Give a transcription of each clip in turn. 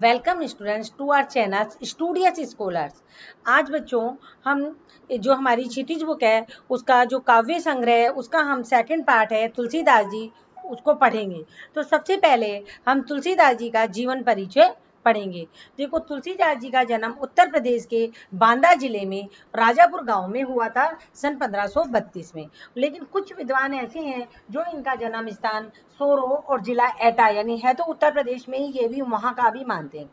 Welcome students to our channel studious scholars. आज बच्चों हम जो हमारी क्षितिज बुक है उसका जो काव्य संग्रह है उसका हम सेकंड पार्ट है तुलसीदास जी उसको पढ़ेंगे। तो सबसे पहले हम तुलसीदास जी का जीवन परिचय पढ़ेंगे। देखो, तुलसीदास जी का जन्म उत्तर प्रदेश के बांदा जिले में राजापुर गांव में हुआ था सन 1532 में। लेकिन कुछ विद्वान ऐसे हैं जो इनका जन्म स्थान सोरो और जिला एटा यानी है तो उत्तर प्रदेश में ही, ये भी वहां का भी मानते हैं।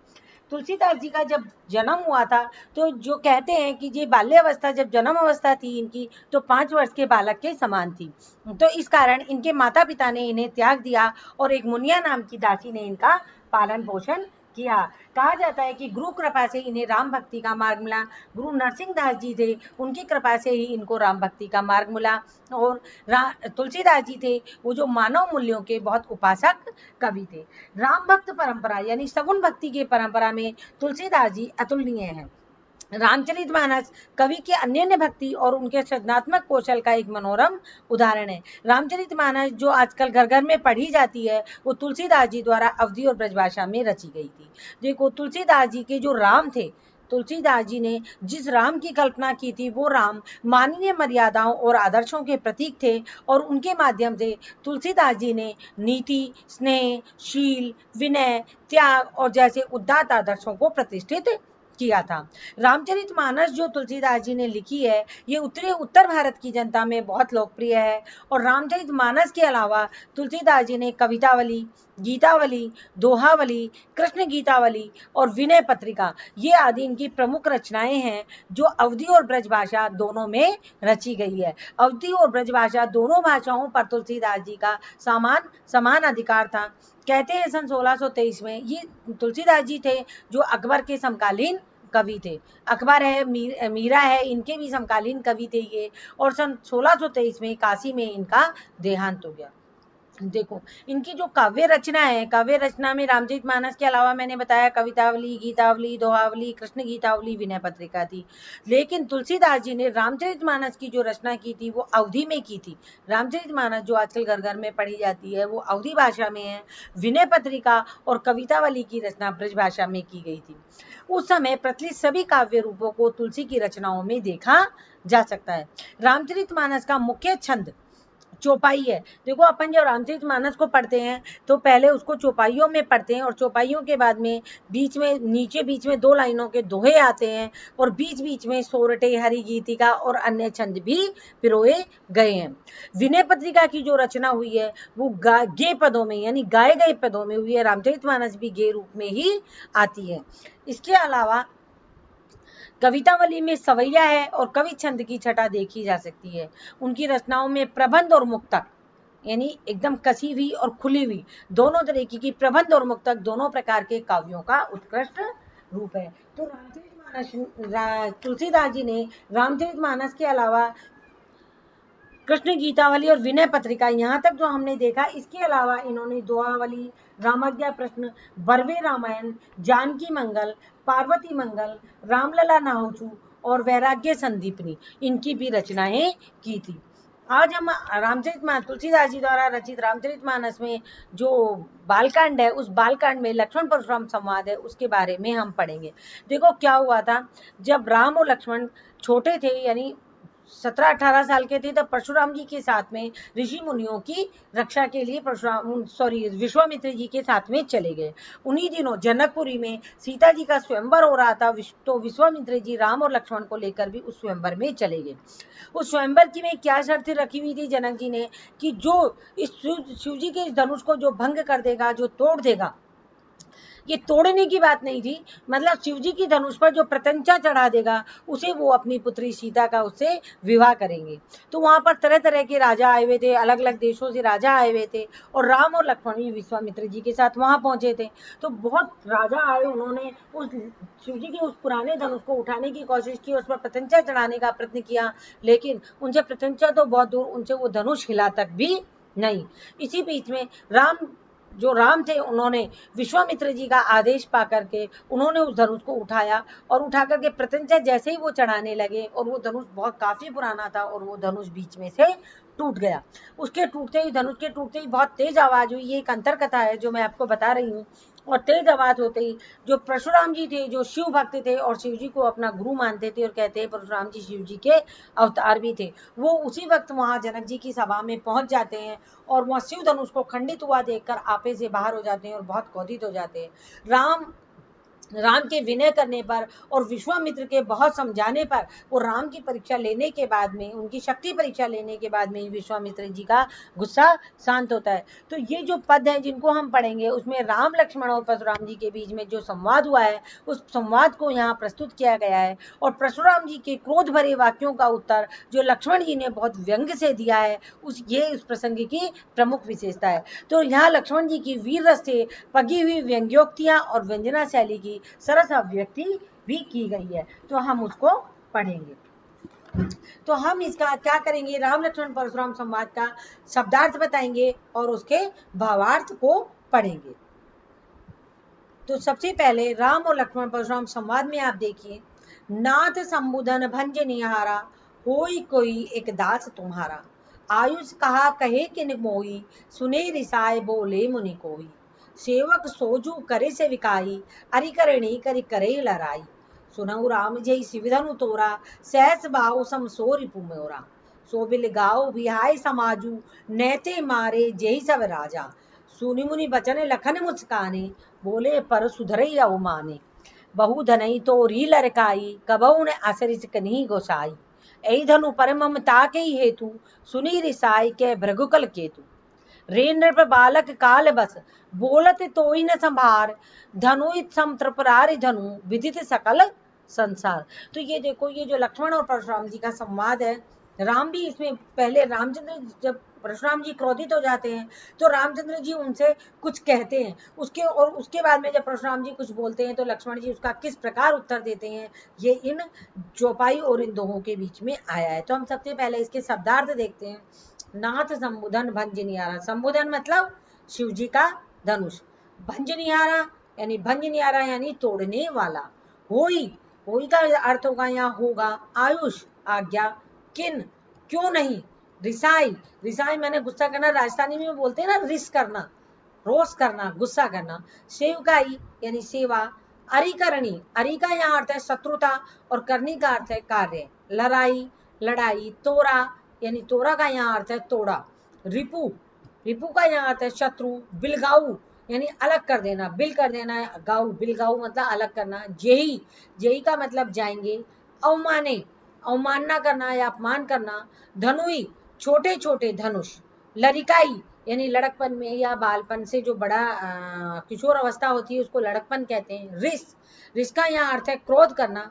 तुलसीदास जी का जब जन्म हुआ था तो जो कहते हैं कि ये बाल्यावस्था, जब जन्म अवस्था थी इनकी, तो 5 वर्ष के बालक के समान थी। तो इस कारण इनके माता पिता ने इन्हें त्याग दिया और एक मुनिया नाम की दासी ने इनका पालन पोषण किया। कहा जाता है कि गुरु कृपा से इन्हें राम भक्ति का मार्ग मिला। गुरु नरसिंह दास जी थे, उनकी कृपा से ही इनको राम भक्ति का मार्ग मिला। और तुलसीदास जी थे वो जो मानव मूल्यों के बहुत उपासक कवि थे। राम भक्त परंपरा यानी सगुण भक्ति की परंपरा में तुलसीदास जी अतुलनीय हैं। रामचरितमानस कवि के अन्योन्य भक्ति और उनके सृजनात्मक कौशल का एक मनोरम उदाहरण है। रामचरितमानस जो आजकल घर घर में पढ़ी जाती है वो तुलसीदास जी द्वारा अवधी और ब्रजभाषा में रची गई थी। देखो, तुलसीदास जी के जो राम थे, तुलसीदास जी ने जिस राम की कल्पना की थी वो राम मानवीय मर्यादाओं और आदर्शों के प्रतीक थे और उनके माध्यम से तुलसीदास जी ने नीति, स्नेह, शील, विनय, त्याग और जैसे उदात्त आदर्शों को प्रतिष्ठित किया था। रामचरितमानस जो तुलसीदास जी ने लिखी है ये उत्तर भारत की जनता में बहुत लोकप्रिय है। और रामचरितमानस के अलावा तुलसीदास जी ने कवितावली, गीतावली, दोहावली, कृष्ण गीतावली और विनय पत्रिका, ये आदि इनकी प्रमुख रचनाएं हैं जो अवधी और ब्रजभाषा दोनों में रची गई है। अवधी और ब्रजभाषा दोनों भाषाओं पर तुलसीदास जी का समान अधिकार था। कहते हैं सन 1623 में ये तुलसीदास जी थे जो अकबर के समकालीन कवि थे। अकबर है, मीरा है, इनके भी समकालीन कवि थे ये। और सन 1623 में काशी में इनका देहांत हो गया। देखो, इनकी जो काव्य रचना है, काव्य रचना में रामचरितमानस के अलावा मैंने बताया कवितावली, गीतावली, दोहावली, कृष्ण गीतावली, विनय पत्रिका थी। लेकिन तुलसीदास जी ने रामचरितमानस की जो रचना की थी वो अवधी में की थी। रामचरितमानस जो आजकल घर घर में पढ़ी जाती है वो अवधी भाषा में है। विनय पत्रिका और कवितावली की रचना ब्रज भाषा में की गई थी। उस समय प्रचलित सभी काव्य रूपों को तुलसी की रचनाओं में देखा जा सकता है। रामचरितमानस का मुख्य छंद चौपाई है। देखो, अपन जब रामचरितमानस को पढ़ते हैं तो पहले उसको चौपाइयों में पढ़ते हैं और चौपाइयों के बाद में बीच में 2 लाइनों के दोहे आते हैं और बीच बीच में सोरठे, हरि गीतिका और अन्य छंद भी पिरोए गए हैं। विनय पत्रिका की जो रचना हुई है वो गे पदों में यानी गाए गए पदों में हुई है। रामचरितमानस भी गे रूप में ही आती है। इसके अलावा कवितावली में सवैया है और कवि छंद की छटा देखी जा सकती है। उनकी रचनाओं में प्रबंध और मुक्तक यानी एकदम कसी हुई और खुली हुई दोनों तरीके की प्रबंध और मुक्तक दोनों प्रकार के काव्यों का उत्कृष्ट रूप है। तो तुलसीदास जी ने रामचरितमानस के अलावा कृष्ण गीतावली और विनय पत्रिका, यहाँ तक जो हमने देखा, इसके अलावा इन्होंने दोहावली, रामाज्ञा प्रश्न, बरवे रामायण, जानकी मंगल, पार्वती मंगल, रामलला नाहुचू और वैराग्य संदीपनी, इनकी भी रचनाएं की थी। आज हम रामचरितमानस, तुलसीदास जी द्वारा रचित रामचरितमानस में जो बालकांड है उस बालकांड में लक्ष्मण परशुराम संवाद है उसके बारे में हम पढ़ेंगे। देखो, क्या हुआ था, जब राम और लक्ष्मण छोटे थे यानी 17-18 साल के थे तब परशुराम जी के साथ में ऋषि मुनियों की रक्षा के लिए विश्वामित्र जी के साथ में चले गए। उन्हीं दिनों जनकपुरी में सीता जी का स्वयंवर हो रहा था, तो विश्वामित्र जी राम और लक्ष्मण को लेकर भी उस स्वयंवर में चले गए। उस स्वयंवर की में क्या शर्त रखी हुई थी जनक जी ने कि जो इस शिव जी के धनुष को जो भंग कर देगा, जो तोड़ देगा, ये तोड़ने की बात नहीं थी, मतलब शिव जी की धनुष पर जो प्रत्यंचा चढ़ा देगा उसे वो अपनी पुत्री सीता का उससे विवाह करेंगे। तो वहां पर तरह तरह के राजा आए हुए थे, अलग अलग देशों से राजा आए हुए थे और राम और लक्ष्मण भी विश्वामित्र जी के साथ वहां पहुंचे थे। तो बहुत राजा आए, उन्होंने उस शिव जी के उस पुराने धनुष को उठाने की कोशिश की, उस पर प्रत्यंचा चढ़ाने का प्रयत्न किया, लेकिन उनसे प्रत्यंचा तो बहुत दूर, उनसे वो धनुष हिला तक भी नहीं। इसी बीच में राम थे, उन्होंने विश्वामित्र जी का आदेश पा करके उन्होंने उस धनुष को उठाया और उठा करके प्रत्यंचा जैसे ही वो चढ़ाने लगे और वो धनुष बहुत काफी पुराना था और वो धनुष बीच में से टूट गया। उसके टूटते ही, धनुष के टूटते ही बहुत तेज आवाज हुई। ये एक अंतर कथा है जो मैं आपको बता रही हूँ। और तेज आवाज होते ही जो परशुराम जी थे, जो शिव भक्त थे और शिव जी को अपना गुरु मानते थे और कहते हैं परशुराम जी शिव जी के अवतार भी थे, वो उसी वक्त वहां जनक जी की सभा में पहुंच जाते हैं और वहां शिव धनुष को खंडित हुआ देखकर आपे से बाहर हो जाते हैं और बहुत क्रोधित हो जाते हैं। राम के विनय करने पर और विश्वामित्र के बहुत समझाने पर वो राम की परीक्षा लेने के बाद में, उनकी शक्ति परीक्षा लेने के बाद में विश्वामित्र जी का गुस्सा शांत होता है। तो ये जो पद हैं जिनको हम पढ़ेंगे उसमें राम लक्ष्मण और परशुराम जी के बीच में जो संवाद हुआ है उस संवाद को यहाँ प्रस्तुत किया गया है और परशुराम जी के क्रोध भरे वाक्यों का उत्तर जो लक्ष्मण जी ने बहुत व्यंग से दिया है उस प्रसंग की प्रमुख विशेषता है। तो यहाँ लक्ष्मण जी की वीर रस से पगी हुई व्यंग्योक्तियां और व्यंजना शैली की सरस अभिव्यक्ति भी की गई है, तो हम उसको पढ़ेंगे। तो हम इसका क्या करेंगे, राम लक्ष्मण परशुराम संवाद का शब्दार्थ बताएंगे और उसके भावार्थ को पढ़ेंगे। तो सबसे पहले राम और लक्ष्मण परशुराम संवाद में आप देखिए, नाथ संबुधन भंज निहारा, होई कोई एक दास तुम्हारा, आयुष कहा कहे किन मोई, सुने रिसाए बोले मुनि कोई, सेवक सोजू करे से विकाई, अरि करणी करि करे लड़ाई, सुनऊ राम जय सिविधनु तोरा, सहस बाहु सम सो रिपु मोरा, सो बिल गाओ बिहाय समाजू, नैते मारे जय सब राजा, सुनि मुनि बचन लखन मुस्काने, बोले पर सुधरई अवमाने, बहु धनई तो री लरकाई, कबहु ने असरिस कन्ही गोसाई, ऐ धनु पर ममता के हेतु, सुनी रिसाई के भृगुकल केतु, रे नृप बालक काल बस, बोलत तोई न संभार, धनु सम त्रिपुरारि धनु, विदित सकल संसार। तो ये देखो, ये जो लक्ष्मण और परशुराम जी का संवाद है, राम भी इसमें, पहले रामचंद्र जब परशुराम जी क्रोधित हो जाते हैं तो रामचंद्र जी उनसे कुछ कहते हैं, उसके बाद में जब परशुराम जी कुछ बोलते हैं तो लक्ष्मण जी उसका किस प्रकार उत्तर देते हैं, ये इन चौपाई और इन दोहों के बीच में आया है। तो हम सबसे पहले इसके शब्दार्थ देखते हैं। नाथ संबुधन भंज निहारा, संबुधन मतलब शिव जी का धनुष, भंज निहारा यानी भंज निहारा यानी तोड़ने वाला, होई का अर्थ होगा यहाँ होगा, आयुष आज्ञा, किन क्यों नहीं, रिसाई मैंने गुस्सा करना, राजस्थानी में बोलते हैं ना रिस करना, रोष करना, गुस्सा करना, सेवकाई यानी सेवा, अरि का यहाँ अर्थ है शत्रुता और करनी का अर्थ है कार्य, लड़ाई, तोरा यानी तोरा का यहाँ अर्थ है तोड़ा, रिपु का यहाँ अर्थ है शत्रु, बिलगाऊ यानी अलग कर देना, बिल कर देना, बिलगाऊ मतलब अलग करना, जेही का मतलब जाएंगे, अवमानना करना या अपमान करना, धनुई छोटे छोटे धनुष, लरिकाई यानी लड़कपन में या बालपन से जो बड़ा किशोर अवस्था होती है उसको लड़कपन कहते हैं, रिस का यहाँ अर्थ है क्रोध करना,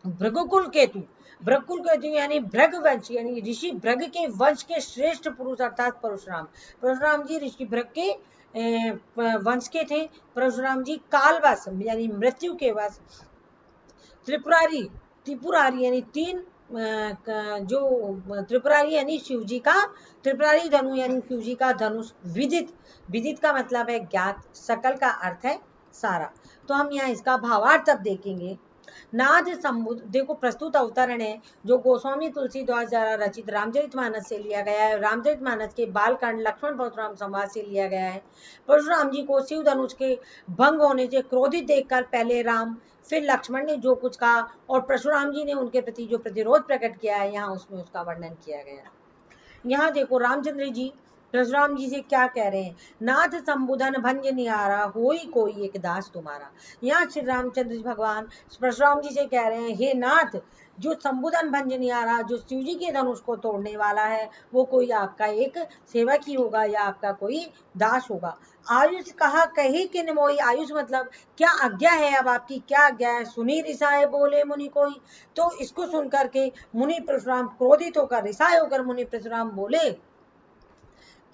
भृगुकुल केतु यानी भृग वंश यानी ऋषि भृग के वंश के श्रेष्ठ पुरुष अर्थात परशुराम जी ऋषि भृग के वंश के थे। परशुराम जी कालवश यानी मृत्यु के वश, त्रिपुरारी यानी तीन जो त्रिपुरारी यानी शिव जी का त्रिपुरारी धनु यानी शिव जी का धनुष, विदित का मतलब है ज्ञात, सकल का अर्थ है सारा। तो हम यहाँ इसका भावार्थ अब देखेंगे। नाथ संबुध, देखो प्रस्तुत अवतरण है जो गोस्वामी तुलसीदास द्वारा रचित रामचरितमानस से लिया गया है। रामचरितमानस के बालकांड लक्ष्मण परशुराम संवाद से लिया गया है। परशुराम जी को शिव धनुष के भंग होने से क्रोधित देखकर पहले राम फिर लक्ष्मण ने जो कुछ कहा और परशुराम जी ने उनके प्रति जो प्रतिरोध प्रकट किया है यहाँ उसमें उसका वर्णन किया गया है। यहाँ देखो रामचंद्र जी परशुराम जी से क्या कह रहे हैं, नाथ संबुधन भंज निहारा, होई कोई एक दास तुम्हारा। यहाँ श्री रामचंद्र जी भगवान परशुराम जी से कह रहे हैं, हे नाथ, जो संबुधन भंज निहारा, जो शिव जी के धनुष को तोड़ने वाला है वो कोई आपका एक सेवक ही होगा या आपका कोई दास होगा। आयुष कहा कही किन मोई, आयुष मतलब क्या आज्ञा है, अब आपकी क्या आज्ञा है। सुनी रिसाए बोले मुनि कोई, तो इसको सुनकर के मुनि परशुराम क्रोधित होकर रिसाए होकर मुनि परशुराम बोले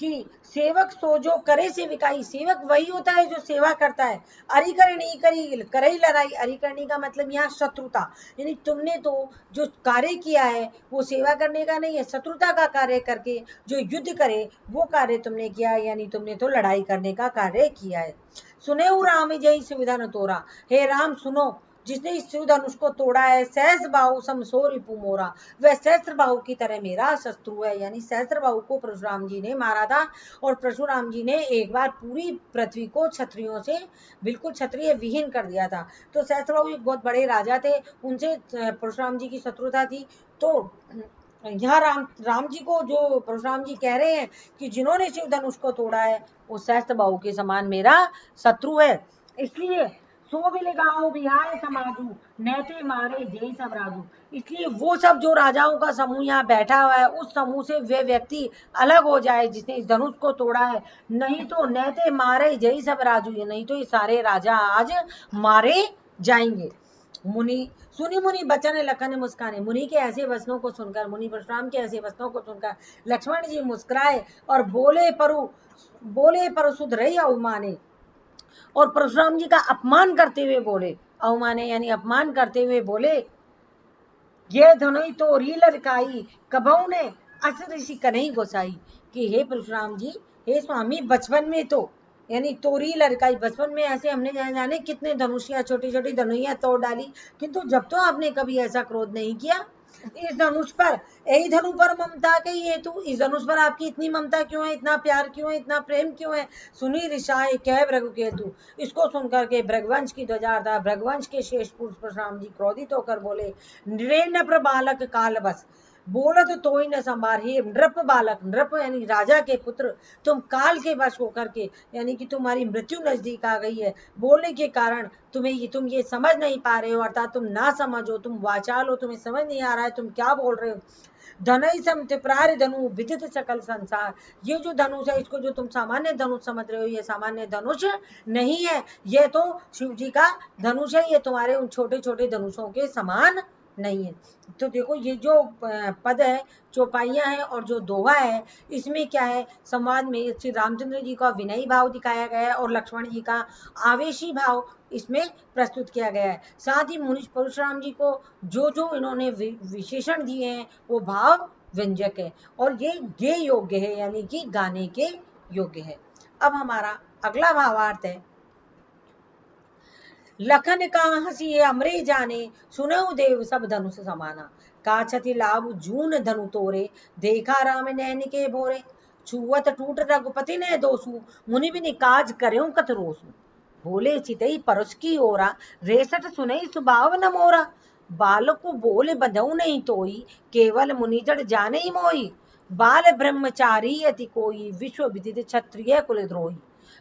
कि सेवक सो जो करे सेविकाई, सेवक वही होता है जो सेवा करता है। अरिकरणी करई लड़ाई, अरिकरणी का मतलब यहाँ शत्रुता, यानी तुमने तो जो कार्य किया है वो सेवा करने का नहीं है, शत्रुता का कार्य करके जो युद्ध करे वो कार्य तुमने किया है, यानी तुमने तो लड़ाई करने का कार्य किया है। सुने राम जय सुविधा न तोरा, हे राम सुनो, जिसने इस धनुष को तोड़ा है, सहस्त्रबाहु समसो रिपु मोरा, वह सहस्त्रबाहु की तरह मेरा शत्रु है। यानी सहस्त्रबाहु को परशुराम जी ने मारा था और परशुराम जी ने एक बार पूरी पृथ्वी को क्षत्रियों से बिल्कुल क्षत्रिय विहीन कर दिया था। तो सहस्त्रबाहु एक बहुत बड़े राजा थे, उनसे परशुराम जी की शत्रुता थी। तो यहाँ राम जी को जो परशुराम जी कह रहे हैं कि जिन्होंने शिव धनुष को तोड़ा है वो सहस्त्रबाहु के समान मेरा शत्रु है। इसलिए सो भी लगाओ बिहार समाजू नैते मारे जय सब राजू। इसलिए वो सब जो राजाओं का समूह यहाँ बैठा हुआ है उस समूह से वे व्यक्ति अलग हो जाए जिसने इस धनुष को तोड़ा है, नहीं तो नैते मारे जय सब राजू, ये नहीं तो ये सारे राजा आज मारे जाएंगे। मुनि सुनी मुनि बचन लखन मुस्काने, मुनि के ऐसे वचनों को सुनकर, मुनि परशुराम के ऐसे वचनों को सुनकर लक्ष्मण जी मुस्कुराए और बोले परु सुध रही अवमाने, और परशुराम जी का अपमान करते हुए बोले, अवमाने यानी अपमान करते हुए बोले, ये धनुई तो रील रखाई कबहू ने अस ऋषि कन्हई गोसाई, कि हे परशुराम जी, हे स्वामी, बचपन में तो यानी तोरी लड़काई, बचपन में ऐसे हमने जाने कितने धनुषिया छोटी छोटी धनुइयां तोड़ डाली, किंतु जब तो आपने कभी ऐसा क्रोध नहीं किया इस धनुष पर, यही धनु पर ममता के हेतु, इस धनुष पर आपकी इतनी ममता क्यों है, इतना प्यार क्यों है, इतना प्रेम क्यों है। सुनी ऋषाए कह भृगुकेतु, इसको सुनकर के भृगवंश की ध्वजा था, भृगवंश के शेष पुरुष परशुराम जी क्रोधित होकर बोले, नृप बालक काल बस, बोलत तो ही न संभार, हे नृप बालक, नृप यानी राजा के पुत्र, तुम काल के वश होकर के यानी कि तुम्हारी मृत्यु नजदीक आ गई है, बोलने के कारण तुम ये समझ नहीं पा रहे हो, अर्थात तुम ना समझो, तुम वाचाल हो, तुम्हें समझ नहीं आ रहा है तुम क्या बोल रहे हो। धनई सम त्रिपुरारि धनु विदित सकल संसार, ये जो धनुष है इसको जो तुम सामान्य धनुष समझ रहे हो, ये सामान्य धनुष नहीं है, ये तो शिव जी का धनुष है, ये तुम्हारे उन छोटे छोटे धनुषों के समान नहीं है। तो देखो ये जो पद है, चौपाइयां है और जो दोहा है, इसमें क्या है, संवाद में श्री रामचंद्र जी का विनयी भाव दिखाया गया है और लक्ष्मण जी का आवेशी भाव इसमें प्रस्तुत किया गया है। साथ ही मुनि परशुराम जी को जो जो इन्होंने विशेषण दिए हैं वो भाव व्यंजक है और ये गे योग्य है, यानी कि गाने के योग्य है। अब हमारा अगला भावार्थ है, लखन का हसी अमरे जाने सुनऊ देव सब धनुष समाना, का छति लाभ जून धनु तोरे देखा राम नैन के भोरे, छुअत टूट रघुपति ने दोसु मुनि बिन काज करेऊ कत रोसु, बोले चितई परुष की ओरा रेसठ सुनई सुभाव न मोरा, बालक को बोले बधऊ नहीं तोई केवल मुनि जड़ जाने ही मोई, बाल ब्रह्मचारी अति कोई विश्व विदित क्षत्रिय कुल द्रोही,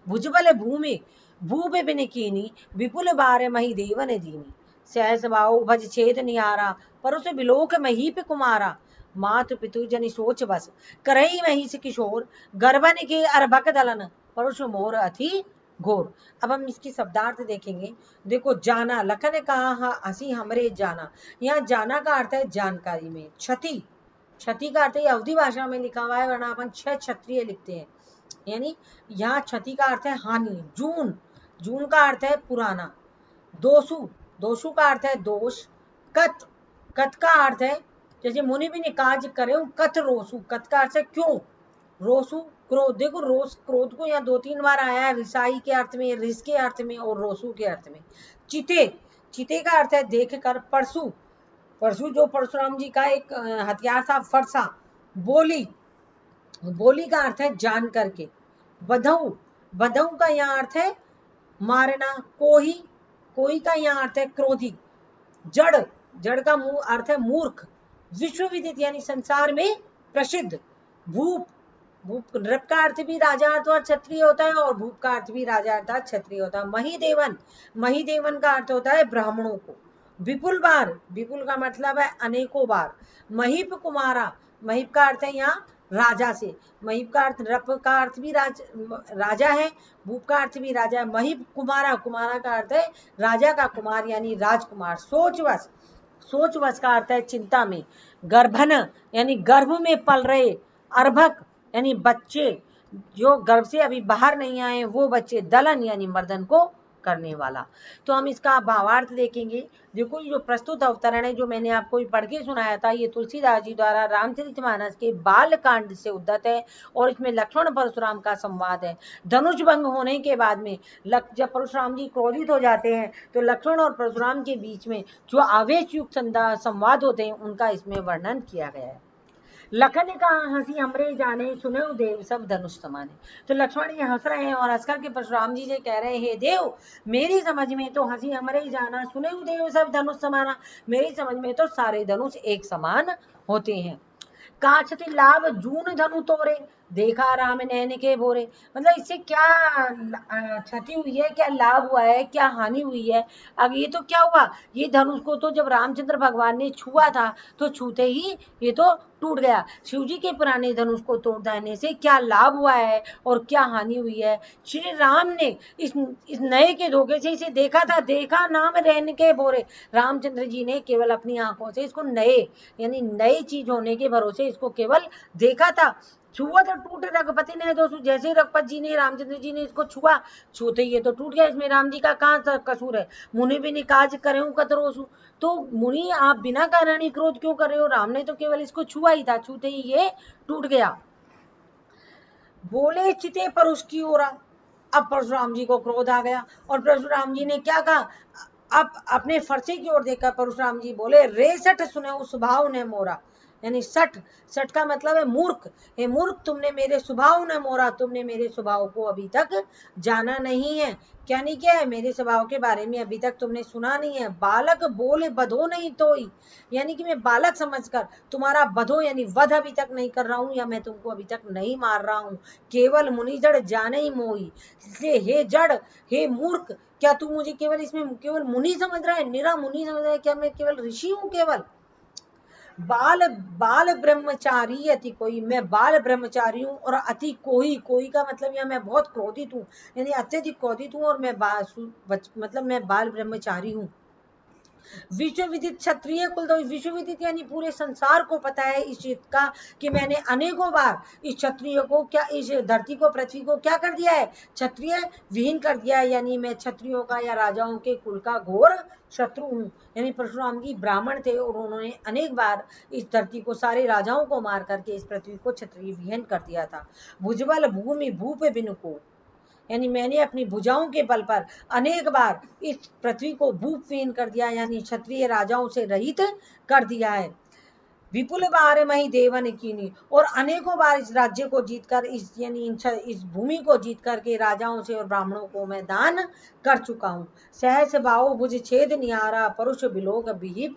भुजबल भूमि भूप बिन कीनी विपुल बार मही देवन दीनी, सहस बाहु भज छेद निहारा परुष बिलोक महीप कुमारा, मातु पितु जनि सोच बस करई महिष किशोर, गर्भन के अर्भक दलन परुष मोर अति घोर। अब हम इसकी शब्दार्थ देखेंगे। देखो, जाना, लखन ने कहा हसी हमरे जाना, यहाँ जाना का अर्थ है जानकारी में, क्षति, क्षति का अर्थ है अवधि भाषा में लिखा हुआ है वरना अपन छह क्षत्रिय लिखते हैं, यानी यहाँ क्षति का अर्थ है हानि। जून, जून का अर्थ है पुराना। दोषु, दोषु का अर्थ है दोष। कत, कत का अर्थ है जैसे मुनि भी निकाज करे, कत रोसु, कत का अर्थ है क्यों, रोसु क्रोध। देखो रोस, क्रोध को यहाँ 2-3 बार आया है, रिसाई के अर्थ में, रिस के अर्थ में और रोसु के अर्थ में। चिते, चिते का अर्थ है देख कर। परसु, परसु जो परशुराम जी का एक हथियार था, फरसा। बोली, बोली का अर्थ है जान करके। बधऊ, बधऊ का यहाँ अर्थ है मारना। कोही, कोही का यहाँ अर्थ है क्रोधी। जड़, जड़ का अर्थ है मूर्ख। विश्व विदित यानी संसार में प्रसिद्ध। भूप, भूप नृप का अर्थ भी राजा अर्थात क्षत्रिय होता है और भूप का अर्थ भी राजा अर्थात क्षत्रिय होता है। महिदेवन, महिदेवन का अर्थ होता है ब्राह्मणों को। विपुल बार, विपुल का मतलब है अनेकों बार। महीप कुमारा, महीप का अर्थ है यहाँ राजा से। महीप का अर्थ, नृप का अर्थ भी राजा है, भूप का अर्थ भी राजा है। महीप कुमारा, कुमारा का अर्थ है राजा का कुमार यानी राजकुमार। सोचवश, सोचवश का अर्थ है चिंता में। गर्भन यानी गर्भ में पल रहे। अर्भक यानी बच्चे जो गर्भ से अभी बाहर नहीं आए वो बच्चे। दलन यानी मर्दन को करने वाला। तो हम इसका भावार्थ देखेंगे। देखो ये जो प्रस्तुत अवतरण है जो मैंने आपको पढ़ के सुनाया था, ये तुलसीदास जी द्वारा रामचरितमानस के बाल कांड से उद्धत है और इसमें लक्ष्मण परशुराम का संवाद है। धनुष भंग होने के बाद में जब परशुराम जी क्रोधित हो जाते हैं तो लक्ष्मण और परशुराम के बीच में जो आवेश युक्त संवाद होते हैं उनका इसमें वर्णन किया गया है। लखन ने कहा हंसी हमरे जाने सुने देव सब धनुष समाने। तो लक्ष्मण ये हंस रहे हैं और हंस करके परशुराम जी से कह रहे हैं, हे देव मेरी समझ में तो हंसी हमरे ही जाना सुने देव सब धनुष समाना, मेरी समझ में तो सारे धनुष एक समान होते हैं। काछति लाभ जून धनु तोरे देखा राम नैन के भोरे। मतलब इससे क्या क्षति हुई है, क्या लाभ हुआ है, क्या हानि हुई है। अब ये तो क्या हुआ, ये धनुष को तो जब रामचंद्र भगवान ने छुआ था तो छूते ही ये तो टूट गया। शिव जी के पुराने धनुष को तोड़ देने से क्या लाभ हुआ है और क्या हानि हुई है। श्री राम ने इस नए के धोखे से इसे देखा था, देखा नाम रहने के भोरे। रामचंद्र जी ने केवल अपनी आंखों से इसको नए यानी नई चीज होने के भरोसे इसको केवल देखा था। छुआ तो टूट रघुपति ने दोस्तों, जैसे रघुपति जी ने रामचंद्र जी ने इसको छुआ, छूते ये तो टूट गया। इसमें राम जी का कहाँ कसूर है। मुनि भी निकाज करे कतरोसु। तो मुनि आप बिना कारण ही क्रोध क्यों कर रहे हो, राम ने तो केवल इसको छुआ ही था, छूते ही ये टूट गया। बोले चिते पर उसकी ओरा। अब परशुराम जी को क्रोध आ गया और परशुराम जी ने क्या कहा, अब अपने फरसे की ओर देखा परशुराम जी बोले, रे सठ सुने उस भाव ने मोरा। यानी सठ, सठ का मतलब है मूर्ख। हे मूर्ख तुमने मेरे स्वभाव ने मोरा, तुमने मेरे स्वभाव को अभी तक जाना नहीं है। क्या नहीं किया है, मेरे स्वभाव के बारे में अभी तक तुमने सुना नहीं है। बालक बोले बधो नहीं तोई, यानी कि मैं बालक समझकर तुम्हारा बधो यानी वध अभी तक नहीं कर रहा हूं, या मैं तुमको अभी तक नहीं मार रहा हूं। केवल मुनि जड़ जाने ही मोही, इसलिए हे जड़, हे मूर्ख, क्या तू मुझे केवल इसमें केवल मुनि समझ रहा है, निरा मुनि समझ रहा है, क्या मैं केवल ऋषि हूं केवल। बाल बाल ब्रह्मचारी अति कोई, मैं बाल ब्रह्मचारी हूँ और अति कोई, कोई का मतलब यह मैं बहुत क्रोधित हूँ, यानी अत्यधिक क्रोधित हूँ और मैं मतलब मैं बाल ब्रह्मचारी हूँ। विश्व विदित क्षत्रिय कुल, तो विश्व विदित यानी पूरे संसार को पता है इस चीज का कि मैंने अनेकों बार इस क्षत्रिय को क्या, इस धरती को, पृथ्वी को क्या कर दिया है, क्षत्रिय विहीन कर दिया है। यानी मैं क्षत्रियों का या राजाओं के कुल का घोर शत्रु हूँ। यानी परशुराम जी ब्राह्मण थे और उन्होंने अनेक बार इस धरती को, सारे राजाओं को मार करके इस पृथ्वी को क्षत्रिय विहीन कर दिया था। भुजबल भूमि भूप बिनु को, यानी मैंने अपनी भुजाओं के बल पर अनेक बार इस पृथ्वी को भूपहीन कर दिया, यानी क्षत्रिय राजाओं से रहित कर दिया है। विपुल बार मही देवन कीनी, और अनेकों बार इस राज्य को जीतकर, इस यानी इस भूमि को जीत करके राजाओं से और ब्राह्मणों को मैं दान कर चुका हूँ। सहस बाहु भुज छेद निहारा, परुष बिलोक विहिप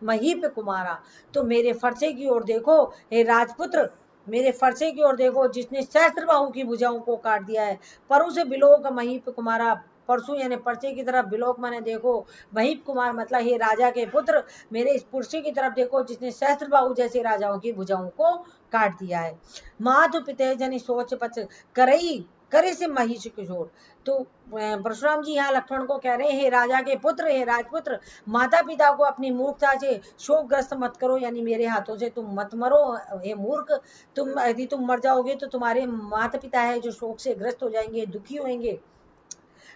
महीप कुमारा। तो मेरे फरसे की ओर देखो हे राजपुत्र, मेरे फरसे की ओर देखो जिसने सहस्त्र बाहु की भुजाओं को काट दिया है। परुष बिलोक महीप कुमारा, परसु यानी परसे की तरफ, बिलोक माने देखो, महीप कुमार मतलब हे राजा के पुत्र, मेरे इस पुरुषी की तरफ देखो जिसने सहस्त्र बाहु जैसे राजाओं की भुजाओं को काट दिया है। माधु पिते जनी सोच पच करई करे से महिष किशोर। तो परशुराम जी यहाँ लक्ष्मण को कह रहे हैं, हे राजा के पुत्र, हे राजपुत्र, माता पिता को अपनी मूर्खता से शोकग्रस्त मत करो, यानी मेरे हाथों से तुम मत मरो। हे मूर्ख, तुम यदि तुम मर जाओगे तो तुम्हारे माता पिता है जो शोक से ग्रस्त हो जाएंगे, दुखी होंगे।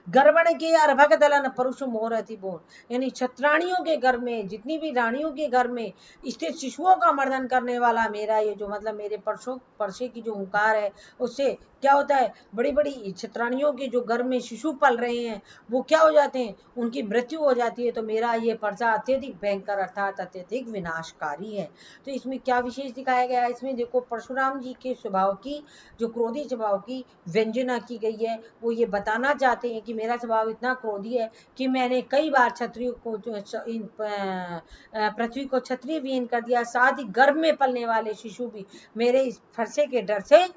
गर्वण के अर्भक दलन परुष मोहरति बोन, यानी छत्राणियों के घर में, जितनी भी रानियों के घर में स्थित शिशुओं का मर्दन करने वाला मेरा ये जो मतलब मेरे परशे की जो हुंकार है, उससे क्या होता है, बड़ी बड़ी छत्राणियों के जो घर में शिशु पल रहे हैं वो क्या हो जाते हैं, उनकी मृत्यु हो जाती है। तो मेरा ये परसा अत्यधिक भयंकर अर्थात अत्यधिक विनाशकारी है। तो इसमें क्या विशेष दिखाया गया है, इसमें देखो परशुराम जी के स्वभाव की, जो क्रोधी स्वभाव की व्यंजना की गई है, वो ये बताना चाहते हैं कि मेरा स्वभाव इतना क्रोधी है कि मैंने कई बार क्षत्रियों को पृथ्वी को क्षत्रिय विहीन कर दिया, साथ ही गर्भ में पलने वाले शिशु भी मेरे इस फरसे के डर से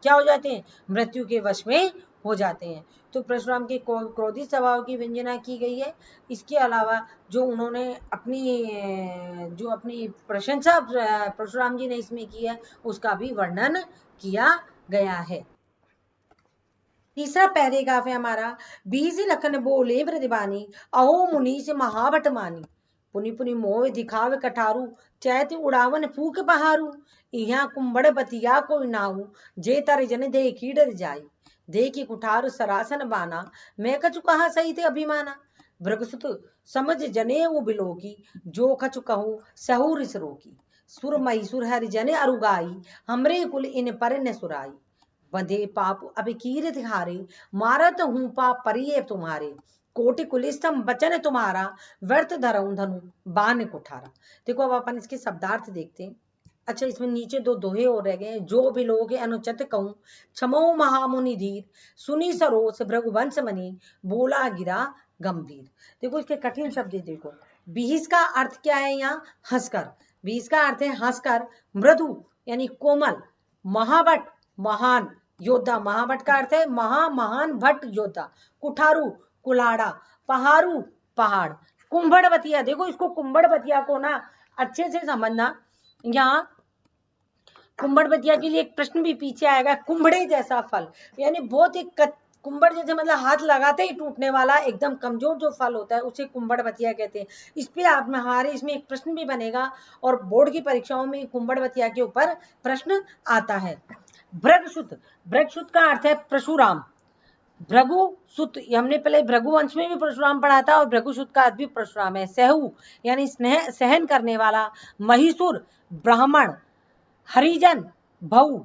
क्या हो जाते हैं, मृत्यु के वश में हो जाते हैं। तो परशुराम के क्रोधित स्वभाव की व्यंजना की गई है। इसके अलावा जो उन्होंने अपनी प्रशंसा परशुराम जी ने इसमें की है उसका भी वर्णन किया गया है। तीसरा पैराग्राफ है हमारा, बीज लखन बोले वृद्धबानी, अहो मुनि से महावट मानी, पुनि पुनि मोह दिखावे कठारू, चैत उड़ावन फूक बहारू, यहाँ कुंभड़ बतिया कोई नाहू, जे तर जन दे की डर जाई। देखी कुठार सरासन बाना, मैं कछु कहा सही थे अभिमाना। भृगुसुत समझ जनेऊ बिलोकी, जो कछु कहूँ सहू रिस रोकी। सुर मई सुर हरि जने अरुगाई, हमरे कुल इन पर न सुराई। बंधे पाप अब कीरत हारे, मारत हूँ पाप परिये तुम्हारे। कोटि कुलिस्तम बचन तुम्हारा, व्यर्थ धरऊं धनु बान कुठारा। देखो अब अपन इसके शब्दार्थ देखते हैं। अच्छा, इसमें नीचे दो दोहे और रह गए। जो भी लोग अनुचित कहूं, क्षमो महामुनि धीर, सुनी सरोस भृगुवंश मणि, बोला गिरा गंभीर। देखो इसके कठिन शब्द देखो। बीस का अर्थ क्या है यहाँ? हंसकर। बीस का अर्थ है हंसकर। मृदु यानी कोमल। महाभट महान योद्धा, महाभट का अर्थ है महान भट्ट योद्धा। कुठारू कुलाड़ा। पहाड़ू पहाड़। कुंभड़वतिया, देखो इसको कुंभड़वतिया को ना अच्छे से समझना। यहाँ कुंभड़वतिया के लिए एक प्रश्न भी पीछे आएगा। कुंभड़े जैसा फल, यानी बहुत ही कुंभड़ जैसे मतलब हाथ लगाते ही टूटने वाला एकदम कमजोर जो फल होता है उसे कुंभड़वतिया कहते हैं। इस पे आप हमारे इसमें एक प्रश्न भी बनेगा और बोर्ड की परीक्षाओं में कुंभड़वतिया के ऊपर प्रश्न आता है। भृगुसुत, भृगुसुत का अर्थ है परशुराम। भृगुसुत, हमने पहले भृगुवंश में भी परशुराम पढ़ा था और भृगुसुत का अर्थ भी परशुराम है। सहु यानी स्नेह सहन करने वाला। महिषुर ब्राह्मण। हरिजन भऊ,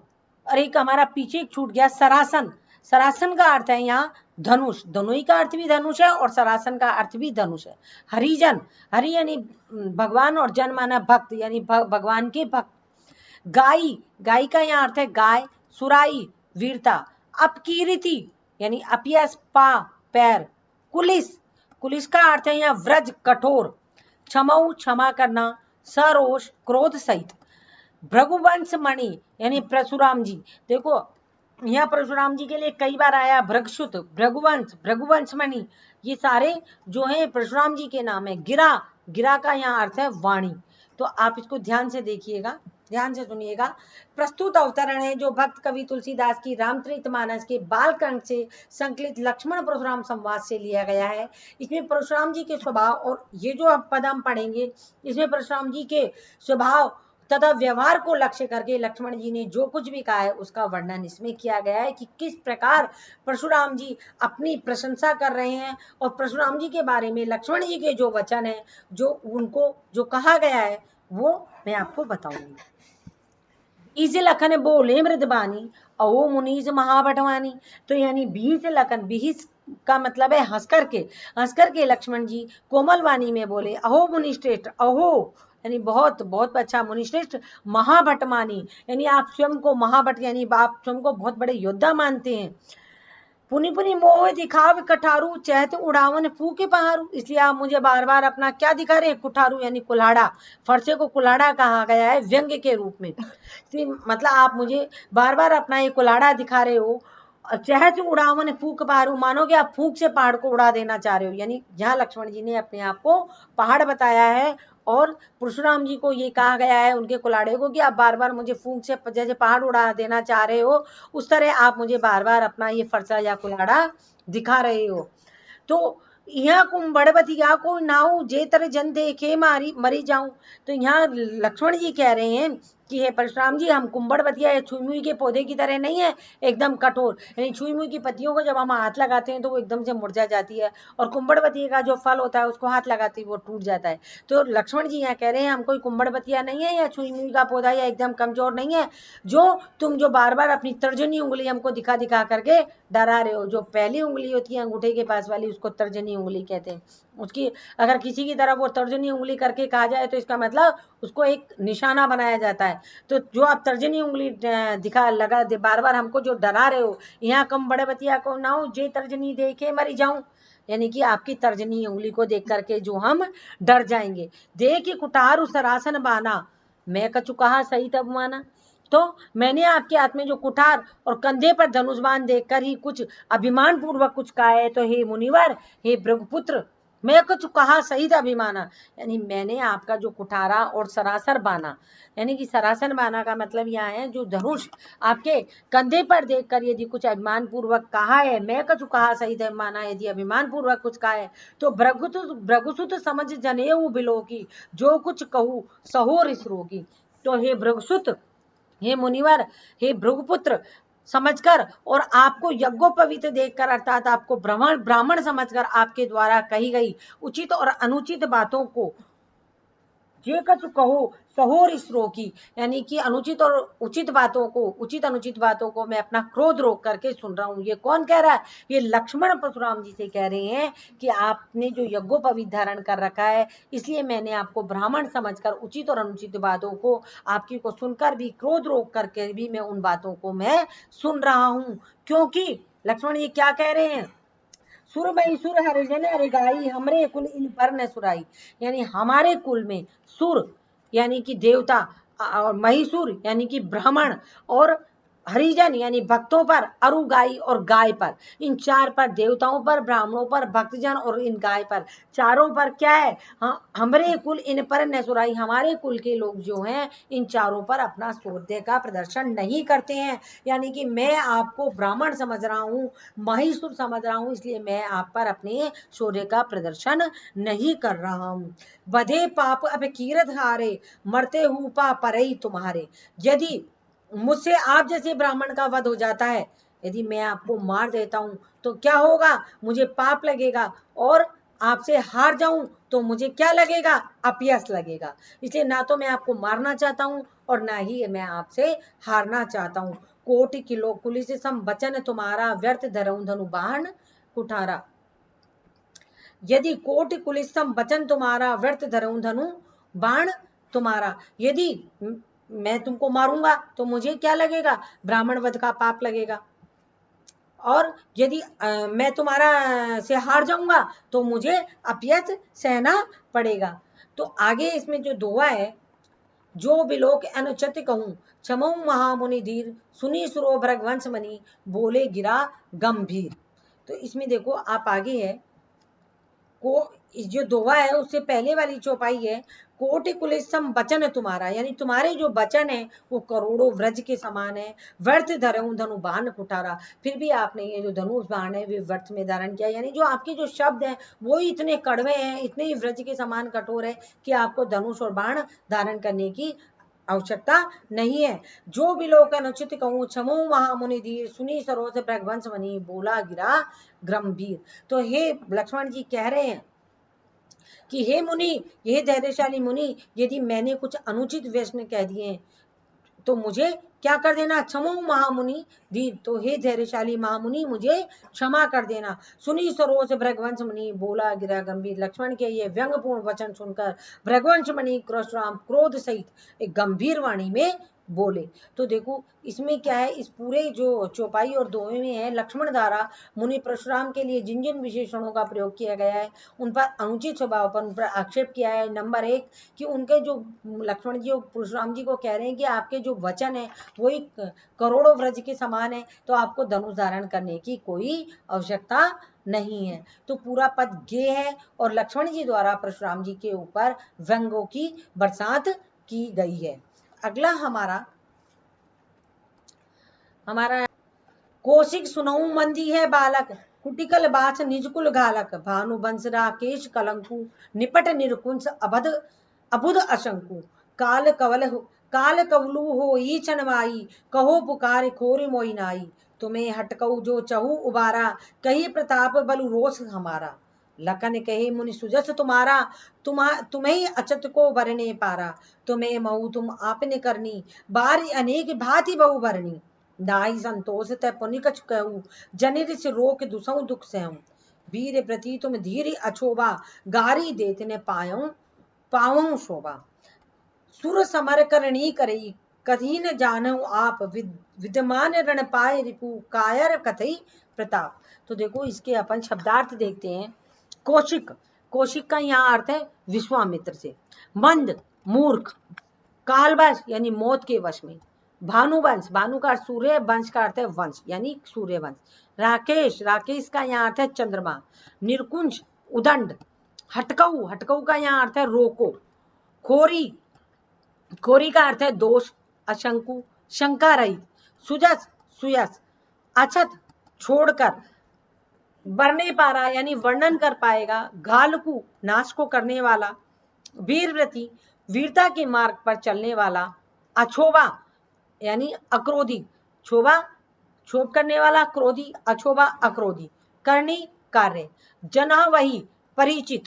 और एक हमारा पीछे छूट गया सरासन। सरासन का अर्थ है यहाँ धनुष। धनुई का अर्थ भी धनुष है और सरासन का अर्थ भी धनुष है। हरिजन, हरि यानी भगवान और जन माना भक्त, यानी भगवान के भक्त। गाई, गाय का यहाँ अर्थ है गाय। सुराई वीरता। अपकीर्ति यानी अपयस पा पैर। कुलिस, कुलिस का अर्थ है यहाँ व्रज कठोर। क्षमऊ क्षमा करना। सरोष क्रोध सहित। भृगुवंश मणि यानी परशुराम जी। देखो यहाँ परशुराम जी के लिए कई बार आया भृगुसुत, भृगुवंश, भृगुवंश मणि, ये सारे जो है परशुराम जी के नाम है। गिरा, गिरा का यहाँ अर्थ है वाणी। तो आप इसको ध्यान से देखिएगा, ध्यान से सुनिएगा। प्रस्तुत अवतरण है जो भक्त कवि तुलसीदास की रामचरितमानस के बालकांड से संकलित लक्ष्मण परशुराम संवाद से लिया गया है। इसमें परशुराम जी के स्वभाव और ये जो पद हम पढ़ेंगे इसमें परशुराम जी के स्वभाव तथा व्यवहार को लक्ष्य करके लक्ष्मण जी ने जो कुछ भी कहा है उसका वर्णन इसमें किया गया है कि किस प्रकार परशुराम जी अपनी प्रशंसा कर रहे हैं और परशुराम जी के बारे में लक्ष्मण जी के जो वचन है, जो उनको जो कहा गया है वो मैं आपको बताऊंगी। बीज लखन बोले मृदबानी, अहो मुनीज महाबटवानी। तो यानी बीज लखन, बीज का मतलब है हंस करके लक्ष्मण जी कोमल वाणी में बोले, अहो मुनिश्रेष्ठ, अहो यानी बहुत बहुत अच्छा मुनिश्रेष्ठ। महाभटमानी यानी आप स्वयं को महाभट यानी आप स्वयं को बहुत बड़े योद्धा मानते हैं। पुनि पुनि मोह दिखाव कठारू, चहत उड़ावन फूके पहारू। इसलिए आप मुझे बार बार अपना क्या दिखा रहे हैं? कुठारू यानी कुल्हाड़ा। फरसे को कुल्हाड़ा कहा गया है व्यंग्य के रूप में। मतलब आप मुझे बार बार अपना ये कुल्हाड़ा दिखा रहे हो। चहत उड़ावन फूक पहाड़ू, मानो कि आप फूक से पहाड़ को उड़ा देना चाह रहे हो। यानी जहाँ लक्ष्मण जी ने अपने आप को पहाड़ बताया है और परशुराम जी को ये कहा गया है उनके कुल्हाड़े को कि आप बार बार मुझे फूंक से जैसे पहाड़ उड़ा देना चाह रहे हो, उस तरह आप मुझे बार बार अपना ये फरसा या कुल्हाड़ा दिखा रहे हो। तो यहाँ कुंभड़वतिया को नाऊ जे तर जन देखे मारी मरी जाऊं। तो यहाँ लक्ष्मण जी कह रहे हैं कि हे परशुराम जी, हम कुंभड़वतिया या छुई के पौधे की तरह नहीं है एकदम कठोर। यानी छुई की पत्तियों को जब हम हाथ लगाते हैं तो वो एकदम से मुरझा जाती है और कुंभड़वतिया का जो फल होता है उसको हाथ लगाते ही वो टूट जाता है। तो लक्ष्मण जी यहाँ कह रहे हैं हम कोई कुंभड़वतिया नहीं है या छुई का पौधा या एकदम कमजोर नहीं है जो तुम जो बार बार अपनी तर्जनी उंगली हमको दिखा दिखा करके डरा रहे हो। जो पहली उंगली होती है अंगूठे के पास वाली उसको तर्जनी उंगली कहते हैं। उसकी अगर किसी की तरफ वो तर्जनी उंगली करके कहा जाए तो इसका मतलब उसको एक निशाना बनाया जाता है। तो जो आप तर्जनी उंगली दिखा लगा दे बार बार हमको जो डरा रहे हो, यहाँ कम बड़े बतिया को ना हो जे तर्जनी देखे मरी जाऊं, यानी कि आपकी तर्जनी उंगली को देख करके जो हम डर जाएंगे। देख कुठार सरासन बाना, मैं कछु कहा सही तब माना। तो मैंने आपके हाथ में जो कुठार और कंधे पर धनुष बाण देखकर ही कुछ अभिमान पूर्वक कुछ कहा है। तो हे मुनिवर, हे भृगुपुत्र, मैं कुछ कहा सही था अभिमाना, यानी मैंने आपका जो कुठारा और सरासर बाना, यानी कि सरासन बाना का मतलब यहाँ है जो धनुष आपके कंधे पर देखकर यदि कुछ अभिमान पूर्वक कहा है, मैं कुछ कहा सही था माना, यदि अभिमान पूर्वक कुछ कहा है तो भृगुसुत समझ जनेऊ बिलो की, जो कुछ कहूँ सहो रिस रोगी। तो हे भृगुसुत, हे मुनिवर, हे भृगुपुत्र, समझकर और आपको यज्ञोपवीत देखकर अर्थात आपको ब्राह्मण समझकर आपके द्वारा कही गई उचित और अनुचित बातों को जे कछु कहो सहोर इसरो की, यानी कि अनुचित और उचित बातों को, उचित अनुचित बातों को मैं अपना क्रोध रोक करके सुन रहा हूँ। ये कौन कह रहा है? ये लक्ष्मण परशुराम जी से कह रहे हैं कि आपने जो यज्ञोपवीत धारण कर रखा है, इसलिए मैंने आपको ब्राह्मण समझकर उचित और अनुचित बातों को आपकी को सुनकर भी क्रोध रोक करके भी मैं उन बातों को मैं सुन रहा हूँ। क्योंकि लक्ष्मण जी क्या कह रहे हैं? सुर मई सुर हरिजन हरिगाई हमरे कुल इन पर न सुराई, यानी हमारे कुल में सुर यानी कि देवता और महिसुर यानी कि ब्राह्मण और हरिजन यानी भक्तों पर, अरुगाई और गाय पर, इन चार पर, देवताओं पर, ब्राह्मणों पर, भक्तजन और इन गाय पर, चारों पर क्या है? हमरे कुल इन पर न सुराई, हमारे कुल के लोग जो हैं इन चारों पर अपना शौर्य का प्रदर्शन नहीं करते हैं। यानी कि मैं आपको ब्राह्मण समझ रहा हूँ, महिषुर समझ रहा हूँ, इसलिए मैं आप पर अपने शौर्य का प्रदर्शन नहीं कर रहा हूँ। बधे पाप अब कीरत हारे मरते हूँ पा परई तुम्हारे, यदि मुझसे आप जैसे ब्राह्मण का वध हो जाता है, यदि मैं आपको मार देता हूं तो क्या होगा? मुझे पाप लगेगा, और आपसे हार जाऊं तो मुझे क्या लगेगा? अपयश लगेगा। इसलिए ना तो मैं आपको मारना चाहता हूं और ना ही मैं आपसे हारना चाहता हूं। कोटि किलो कुलिस सम बचन तुम्हारा व्यर्थ धरऊं धनु बाण कुठारा, यदि कोटि कुलिसम बचन तुम्हारा व्यर्थ धरऊं धनु बाण तुम्हारा, यदि मैं तुमको मारूंगा तो मुझे क्या लगेगा? ब्राह्मण वध का पाप लगेगा, और यदि मैं तुम्हारा से हार जाऊंगा तो मुझे अपयश सहना पड़ेगा। तो आगे इसमें जो दोहा है, जो बिलोक अनुचित कहूं क्षमऊ महामुनि धीर, सुनी सुरो भृगवंश मणि बोले गिरा गंभीर। तो इसमें देखो आप आगे है को, जो दोहा है उससे पहले वाली चौपाई है, कोटि कुलिसम वचन तुम्हारा, यानी तुम्हारे जो वचन है वो करोड़ों व्रज के समान है। व्यर्थ धरऊं धनु बाण कुठारा, फिर भी आपने ये जो धनुष बाण है वे व्यर्थ में धारण किया, यानी जो आपके जो शब्द हैं वो ही इतने कड़वे हैं, इतने ही व्रज के समान कठोर है कि आपको धनुष और बाण धारण करने की आवश्यकता नहीं है। जो विलोकन उचित कहूँ क्षमो महामुनि धीर, सुनी सरोज भृगवंश मणि बोला गिरा गंभीर। तो हे लक्ष्मण जी कह रहे हैं कि हे मुनि, हे धैर्यशाली मुनि, यदि मैंने कुछ अनुचित व्यसन कह दिए तो मुझे क्या कर देना? क्षमो महामुनि धीर, तो हे धैर्यशाली महामुनि मुझे क्षमा कर देना। सुनी सरोज भृगवंश मुनि बोला गिरा गंभीर, लक्ष्मण के ये व्यंग्यपूर्ण वचन सुनकर भृगवंश मुनि परशुराम क्रोध सहित एक गंभीर वाणी में बोले। तो देखो इसमें क्या है, इस पूरे जो चौपाई और दोहे में है, लक्ष्मण द्वारा मुनि परशुराम के लिए जिन जिन विशेषणों का प्रयोग किया गया है उन पर अनुचित स्वभाव पर उन पर आक्षेप किया है। नंबर एक कि उनके जो लक्ष्मण जी परशुराम जी को कह रहे हैं कि आपके जो वचन है वो एक करोड़ों व्रज के समान है, तो आपको धनुष धारण करने की कोई आवश्यकता नहीं है। तो पूरा पद गे है और लक्ष्मण जी द्वारा परशुराम जी के ऊपर व्यंगों की बरसात की गई है। अगला हमारा कौशिक सुनऊ मंदी है बालक, कुटिकल बाछ निजकुल घालक, भानु बंस राकेश कलंकु, निपट निरकुंस अबध अबुध अशंकु, काल कवलु हो ई चनवाई, कहो पुकार खोर मोई नाई, तुम्हें हटकऊ जो चहु उबारा, कही प्रताप बलु रोष हमारा, लखन कहे मुनि सुजस तुम्हारा, तुम्हें अचत को बरने पारा, तुम्हें महु तुम आपने करनी, बारी अनेक भांति बहु भरनी, दाई संतोष तय पुनि कछु कहूँ, जनिर से रोक दुसऊ दुख सहूँ, वीर प्रति तुम धीर अछोबा, गारी देतने पायऊ पावऊ शोभा, सुर समर करणी करई, कहीं न जानऊ आप, विद्यमान रण पाए रिपु, कायर कथई प्रताप। तो देखो इसके अपन शब्दार्थ देखते हैं। कौशिक, कौशिक का यहाँ अर्थ है विश्वामित्र से। मंद, मूर्ख। कालवश यानी मौत के वश में। भानुवंश, भानु का अर्थ सूर्य, वंश का अर्थ है वंश यानी सूर्य वंश। राकेश, राकेश का यहाँ अर्थ है चंद्रमा। निरकुंज, उदंड। हटकऊ, हटकऊ का यहाँ अर्थ है रोको। खोरी, खोरी का अर्थ है दोष, अशंकु, शंका रहित। सुजस, सुयस। अछत, छोड़कर। बरने पारा यानी वर्णन कर पाएगा। घालकू, नाश को करने वाला। वीरव्रति, वीरता के मार्ग पर चलने वाला। अछोबा यानी अक्रोधी, क्षोभा क्षोभ करने वाला क्रोधी, अक्षोभा अक्रोधी, करणी कार्य, जना वही परिचित,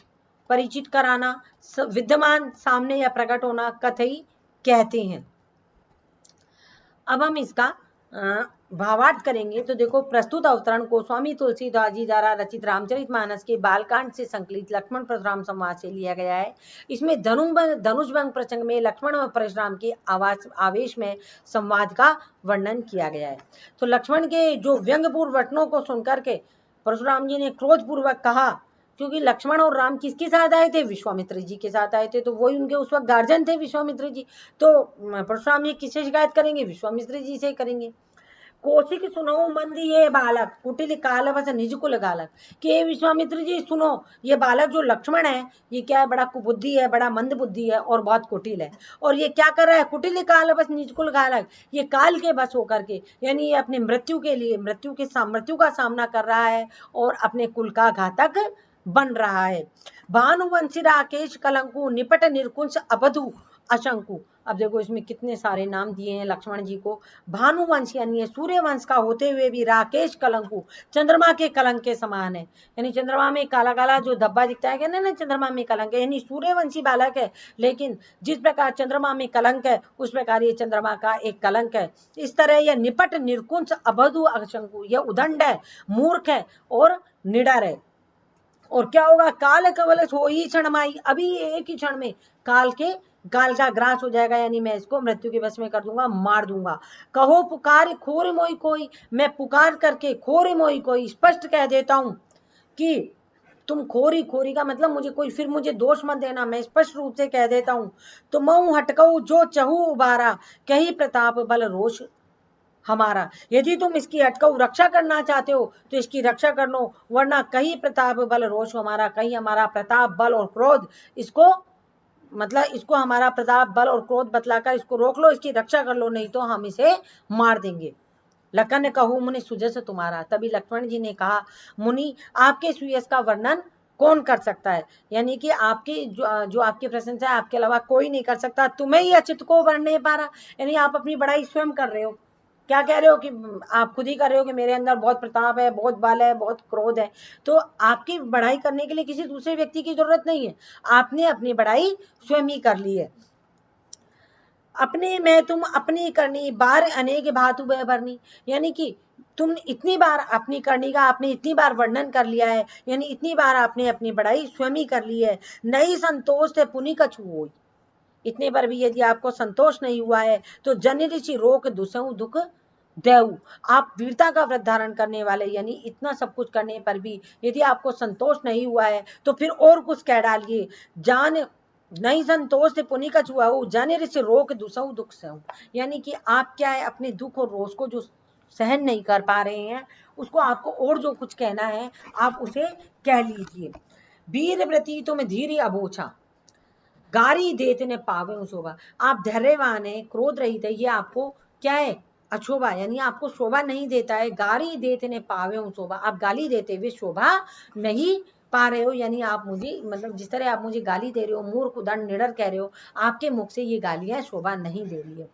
परिचित कराना, विद्यमान सामने या प्रकट होना, कथई कहते हैं। अब हम इसका भावार्थ करेंगे। तो देखो, प्रस्तुत अवतरण को स्वामी तुलसीदास जी द्वारा रचित रामचरितमानस के बालकांड से संकलित लक्ष्मण परशुराम संवाद से लिया गया है। इसमें धनुष भंग प्रसंग में लक्ष्मण व परशुराम के आवेश में संवाद का वर्णन किया गया है। तो लक्ष्मण के जो व्यंग्यपूर्ण वचनों को सुनकर के परशुराम जी ने क्रोधपूर्वक कहा, क्योंकि लक्ष्मण और राम किसके साथ आए थे? विश्वामित्र जी के साथ आए थे, तो वही उनके उस वक्त गार्जियन थे विश्वामित्र जी। तो परशुराम जी किससे शिकायत करेंगे? विश्वामित्र जी से करेंगे। कौशिक सुनो मंद ये बालक, कुटिल काल बस निज कुल गालक, कि विश्वामित्र जी सुनो, ये बालक जो लक्ष्मण है, ये क्या है? बड़ा कुबुद्धि है, बड़ा मंद बुद्धि है और बहुत कुटिल है। और ये क्या कर रहा है? कुटिल काल बस निज कुल गालक, ये काल के बस होकर के, यानी ये अपने मृत्यु के लिए मृत्यु का सामना कर रहा है और अपने कुल का घातक बन रहा है। भानुवंशी राकेश कलंकु, निपट निर्कुंश अबधु अशंकु। अब देखो, इसमें कितने सारे नाम दिए हैं लक्ष्मण जी को। भानुवंश यानी सूर्य वंश का होते हुए भी राकेश कलंकु, चंद्रमा के कलंक के समान है। यानी चंद्रमा में काला काला जो धब्बा दिखता है, कहते हैं ना चंद्रमा में कलंक है, यानी सूर्यवंशी बालक है। लेकिन जिस प्रकार चंद्रमा में कलंक है, उस प्रकार ये चंद्रमा का एक कलंक है। इस तरह यह निपट निर्कुंश अबधु अशंकु, यह उदंड है, मूर्ख है और निडर है। और क्या होगा? काल कवल हो ही क्षण माई, अभी एक ही क्षण में काल का ग्रास हो जाएगा, यानी मैं इसको मृत्यु के वश में कर दूंगा, मार दूंगा। कहो पुकार खोर मोई कोई, मैं पुकार करके खोर मोई कोई, स्पष्ट कह देता हूं कि तुम खोरी, खोरी का मतलब मुझे कोई फिर मुझे दोष मत देना, मैं स्पष्ट रूप से कह देता हूं। तो मऊ हटकऊ जो चहु उबारा, कही प्रताप बल रोष हमारा। यदि तुम इसकी अटकाऊ रक्षा करना चाहते हो तो इसकी रक्षा कर लो, वरना कहीं प्रताप बल रोष हमारा, कहीं हमारा प्रताप बल और क्रोध इसको मतलब इसको हमारा प्रताप बल और क्रोध बतलाकर इसको रोक लो, इसकी रक्षा कर लो, नहीं तो हम इसे मार देंगे। लखन ने कहूं मुनि सुजस तुम्हारा, तभी लक्ष्मण जी ने कहा, मुनि आपके सुयस का वर्णन कौन कर सकता है? यानी कि आपकी जो आपकी प्रशंसा है, आपके अलावा कोई नहीं कर सकता। तुम्हें ही अचित को वर्ण नहीं पा रहा, यानी आप अपनी बड़ाई स्वयं कर रहे हो। क्या कह रहे हो? कि आप खुद ही कर रहे हो कि मेरे अंदर बहुत प्रताप है, बहुत बल है, बहुत क्रोध है। तो आपकी बढ़ाई करने के लिए किसी दूसरे व्यक्ति की जरूरत नहीं है, आपने अपनी बढ़ाई स्वयं ही कर ली है। अपने में तुम अपनी करनी, बार अनेक भातु भरनी, यानी कि तुम इतनी बार अपनी करनी का आपने इतनी बार वर्णन कर लिया है, यानी इतनी बार आपने अपनी बढ़ाई स्वयं ही कर ली है। नहीं संतोष थे पुनि कछु होई, इतने पर भी यदि आपको संतोष नहीं हुआ है तो जन ऋषि रोक दुसहु दुख देव, आप वीरता का व्रत धारण करने वाले, यानी इतना सब कुछ करने पर भी यदि आपको संतोष नहीं हुआ है तो फिर और कुछ कह डालिए। जान नहीं संतोष से पुनि का छुआ हो, जाने ऋषि रोक दुसहु दुख सहु, यानी कि आप क्या है, अपने दुख और रोष को जो सहन नहीं कर पा रहे हैं, उसको आपको और जो कुछ कहना है आप उसे कह लीजिए। वीर व्रती तुम धीरे अबोछा, गारी देते ने पावे शोभा, आप धैर्यवान है, क्रोध रहित है, ये आपको क्या है? अशोभा, यानी आपको शोभा नहीं देता है। गारी देते ने पावे शोभा, आप गाली देते हुए शोभा नहीं पा रहे हो, यानी आप मुझे मतलब जिस तरह आप मुझे गाली दे रहे हो, मूर्ख उदंड निडर कह रहे हो, आपके मुख से ये गालियां शोभा नहीं दे रही है।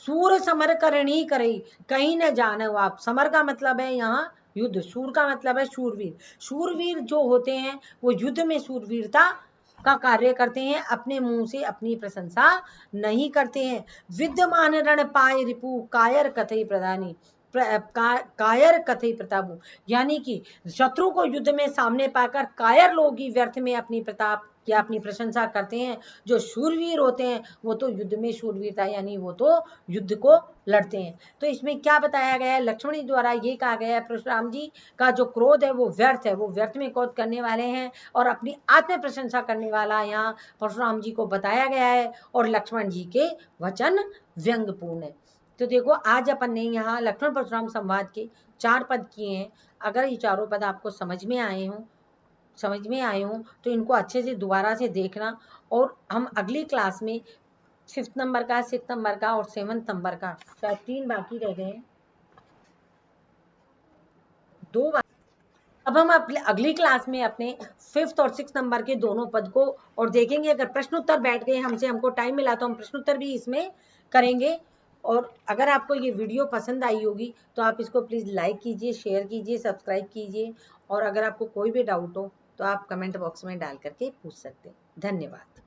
सूर समर करणी करई, कहीं न जाने आप, समर का मतलब है यहाँ युद्ध, सूर का मतलब है शूरवीर। शूरवीर जो होते हैं वो युद्ध में शूरवीरता का कार्य करते हैं, अपने मुंह से अपनी प्रशंसा नहीं करते हैं। विद्यमान रण पाए रिपु, कायर कथई प्रधानी, कायर कथई प्रतापु, यानी कि शत्रु को युद्ध में सामने पाकर कायर लोग ही व्यर्थ में अपनी प्रताप या अपनी प्रशंसा करते हैं। जो शूरवीर होते हैं वो तो युद्ध में शूरवीरता, यानी वो तो युद्ध को लड़ते हैं। तो इसमें क्या बताया गया है? लक्ष्मण जी द्वारा ये कहा गया है परशुराम जी का जो क्रोध है वो व्यर्थ है, वो व्यर्थ में क्रोध करने वाले हैं और अपनी आत्म प्रशंसा करने वाला यहाँ परशुराम जी को बताया गया है, और लक्ष्मण जी के वचन व्यंग्यपूर्ण है। तो देखो, आज अपन ने यहाँ लक्ष्मण परशुराम संवाद के 4 पद किए हैं। अगर ये चारों पद आपको समझ में आए हों तो इनको अच्छे से दोबारा से देखना, और हम अगली क्लास में 5th नंबर का, 6th नंबर का और 7th नंबर का, शायद 3 बाकी रह गए हैं, 2 बाकी। अब हम अगली क्लास में अपने 5th और 6th नंबर के दोनों पद को और देखेंगे। अगर प्रश्न उत्तर बैठ गए हमसे, हमको टाइम मिला तो हम प्रश्न उत्तर भी इसमें करेंगे। और अगर आपको ये वीडियो पसंद आई होगी तो आप इसको प्लीज़ लाइक कीजिए, शेयर कीजिए, सब्सक्राइब कीजिए। और अगर आपको कोई भी डाउट हो तो आप कमेंट बॉक्स में डाल करके पूछ सकते हैं। धन्यवाद।